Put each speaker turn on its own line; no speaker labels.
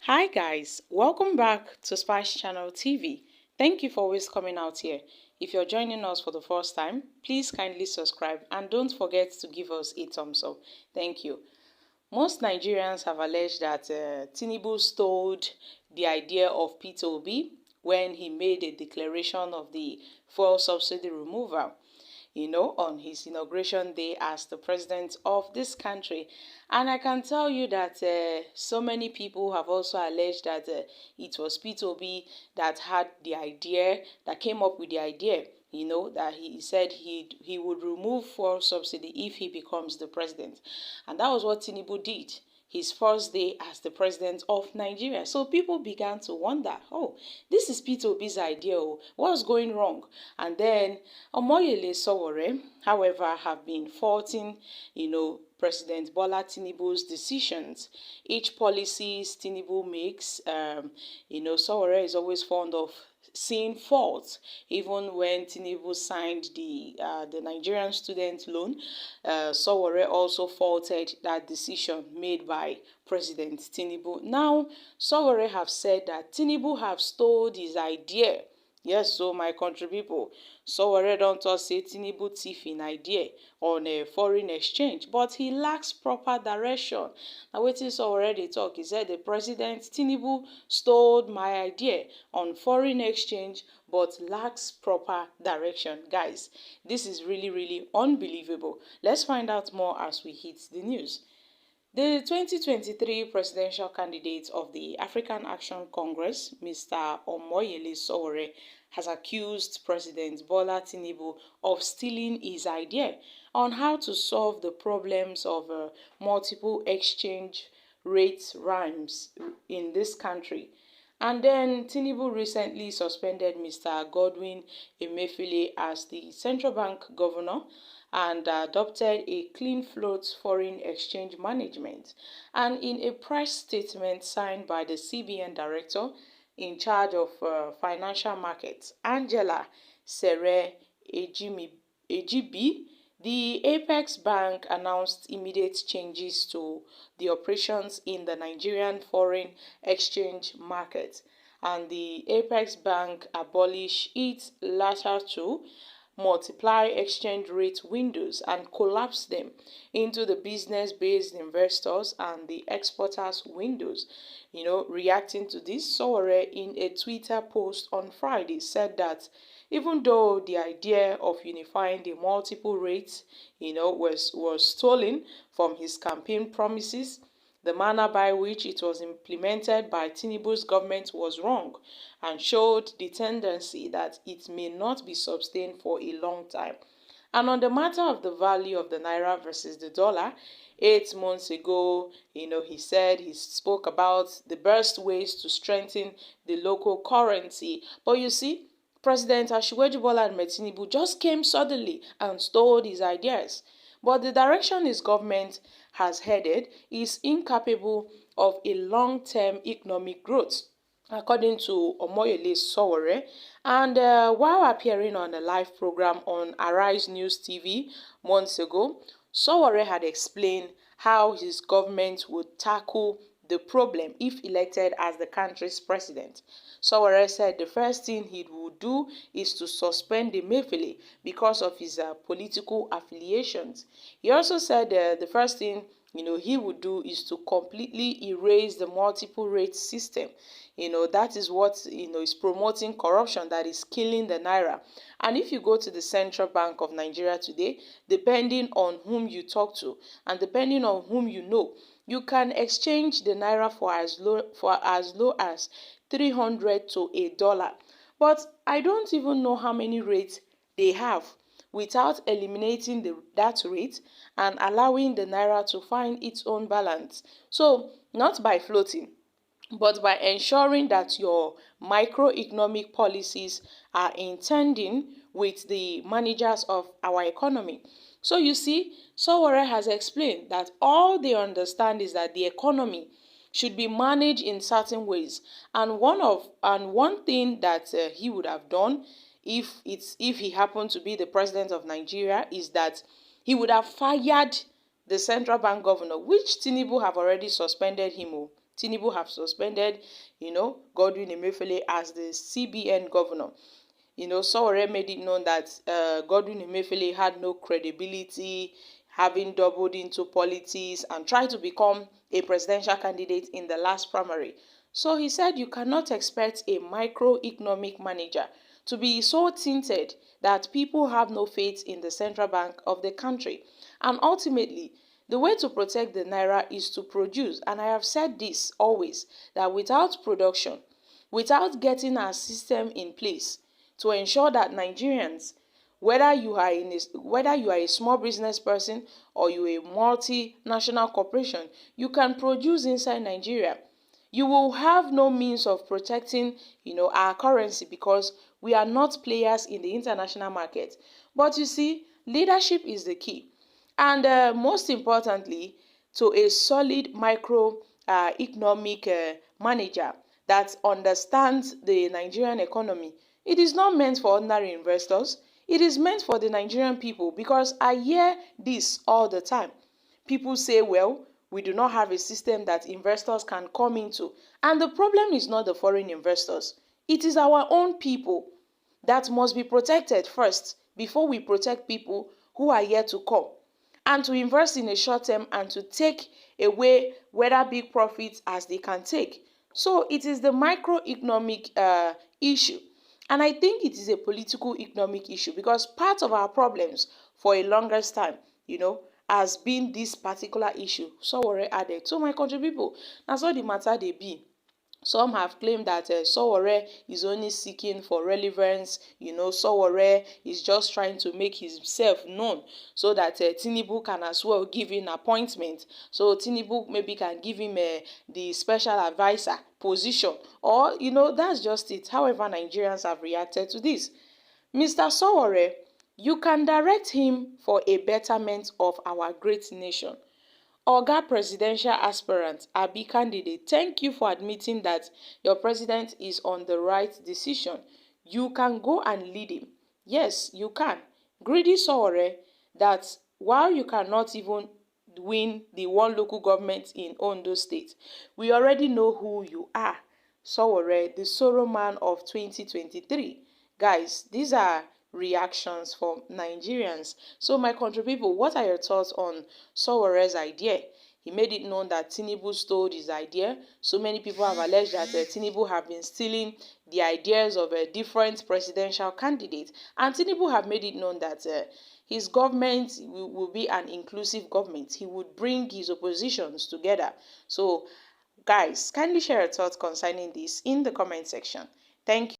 Hi guys, welcome back to Spice Channel TV. Thank you for always coming out here. If you're joining us for the first time, please kindly subscribe and don't forget to give us a thumbs up. Thank you. Most Nigerians have alleged that Tinubu stole the idea of P2B when he made a declaration of the fuel subsidy removal, on his inauguration day as the president of this country. And I can tell you that so many people have also alleged that it was P2B that had the idea, that came up with the idea, that he said he would remove fuel subsidy if he becomes the president. And that was what Tinubu did his first day as the president of Nigeria. So people began to wonder, oh, this is Peter Obi's idea. Oh, what's going wrong? And then Omoyele Sowore, however, have been faulting, President Bola Tinubu's decisions. Each policies Tinubu makes, Sowore is always fond of seeing faults. Even when Tinubu signed the Nigerian student loan, Sowore also faulted that decision made by President Tinubu. Now, Sowore have said that Tinubu have stole his idea. Yes, so my country people, Sowore don talk say Tinubu thief in idea on a foreign exchange, but he lacks proper direction. Na wetin Sowore dey talk. He said the president Tinubu stole my idea on foreign exchange but lacks proper direction. Guys, this is really unbelievable. Let's find out more as we hit the news. The 2023 presidential candidate of the African Action Congress, Mr. Omoyele Sowore, has accused President Bola Tinubu of stealing his idea on how to solve the problems of multiple exchange rate rhymes in this country. And then Tinubu recently suspended Mr. Godwin Emefiele as the central bank governor and adopted a clean float foreign exchange management. And in a press statement signed by the CBN director in charge of financial markets, Angela Sere Ejibi, the Apex Bank announced immediate changes to the operations in the Nigerian foreign exchange market, and the Apex Bank abolished its latter two multiply exchange rate windows and collapse them into the business-based investors and the exporters windows. Reacting to this, Sowore in a Twitter post on Friday said that even though the idea of unifying the multiple rates, was stolen from his campaign promises, the manner by which it was implemented by Tinubu's government was wrong and showed the tendency that it may not be sustained for a long time. And on the matter of the value of the naira versus the dollar, 8 months ago, he spoke about the best ways to strengthen the local currency. But you see, President Asiwaju Bola Tinubu just came suddenly and stole his ideas. But the direction his government has headed is incapable of a long-term economic growth, according to Omoyele Sowore. And while appearing on a live program on Arise News TV months ago, Sowore had explained how his government would tackle the problem if elected as the country's president. Sowore said the first thing he would do is to suspend Emefiele because of his political affiliations. He also said the first thing he would do is to completely erase the multiple rate system. That is what is promoting corruption, that is killing the naira. And if you go to the Central Bank of Nigeria today, depending on whom you talk to and depending on whom you can exchange the naira for as low as 300 to $1. But I don't even know how many rates they have, without eliminating that rate and allowing the naira to find its own balance. So, not by floating, but by ensuring that your microeconomic policies are intending with the managers of our economy. So you see, Sowore has explained that all they understand is that the economy should be managed in certain ways, and one thing that he would have done if he happened to be the president of Nigeria is that he would have fired the central bank governor, which Tinubu have already suspended him. Tinubu have suspended, Godwin Emefiele as the CBN governor. Sowore made it known that Godwin Emefiele had no credibility, having doubled into politics and tried to become a presidential candidate in the last primary. So he said you cannot expect a microeconomic manager to be so tinted that people have no faith in the central bank of the country. And ultimately, the way to protect the naira is to produce. And I have said this always, that without production, without getting our system in place to ensure that Nigerians, whether you are a small business person or you are a multinational corporation, you can produce inside Nigeria. You will have no means of protecting, our currency, because we are not players in the international market. But you see, leadership is the key. And most importantly, to a solid micro economic manager that understands the Nigerian economy. It is not meant for ordinary investors. It is meant for the Nigerian people, because I hear this all the time. People say, well, we do not have a system that investors can come into. And the problem is not the foreign investors. It is our own people that must be protected first before we protect people who are yet to come. And to invest in a short term and to take away whether big profits as they can take. So it is the microeconomic issue. And I think it is a political economic issue, because part of our problems for a longest time, has been this particular issue. Sowore added. So my country people, that's what the matter they be. Some have claimed that Sowore is only seeking for relevance. Sowore is just trying to make himself known so that Tinubu can as well give him appointment. So Tinubu maybe can give him the special advisor position. Or, that's just it. However, Nigerians have reacted to this. Mr. Sowore, you can direct him for a betterment of our great nation. Oga presidential aspirant abi candidate, thank you for admitting that your president is on the right decision. You can go and lead him. Yes, you can. Greedy Sowore, that while you cannot even win the one local government in Ondo State, we already know who you are. Sowore, the Soro man of 2023. Guys, these are reactions from Nigerians. So my country people, what are your thoughts on Sowore's idea? He made it known that Tinubu stole his idea. So many people have alleged that Tinubu have been stealing the ideas of a different presidential candidate. And Tinubu have made it known that his government will be an inclusive government. He would bring his oppositions together. So guys, kindly share your thoughts concerning this in the comment section. Thank you.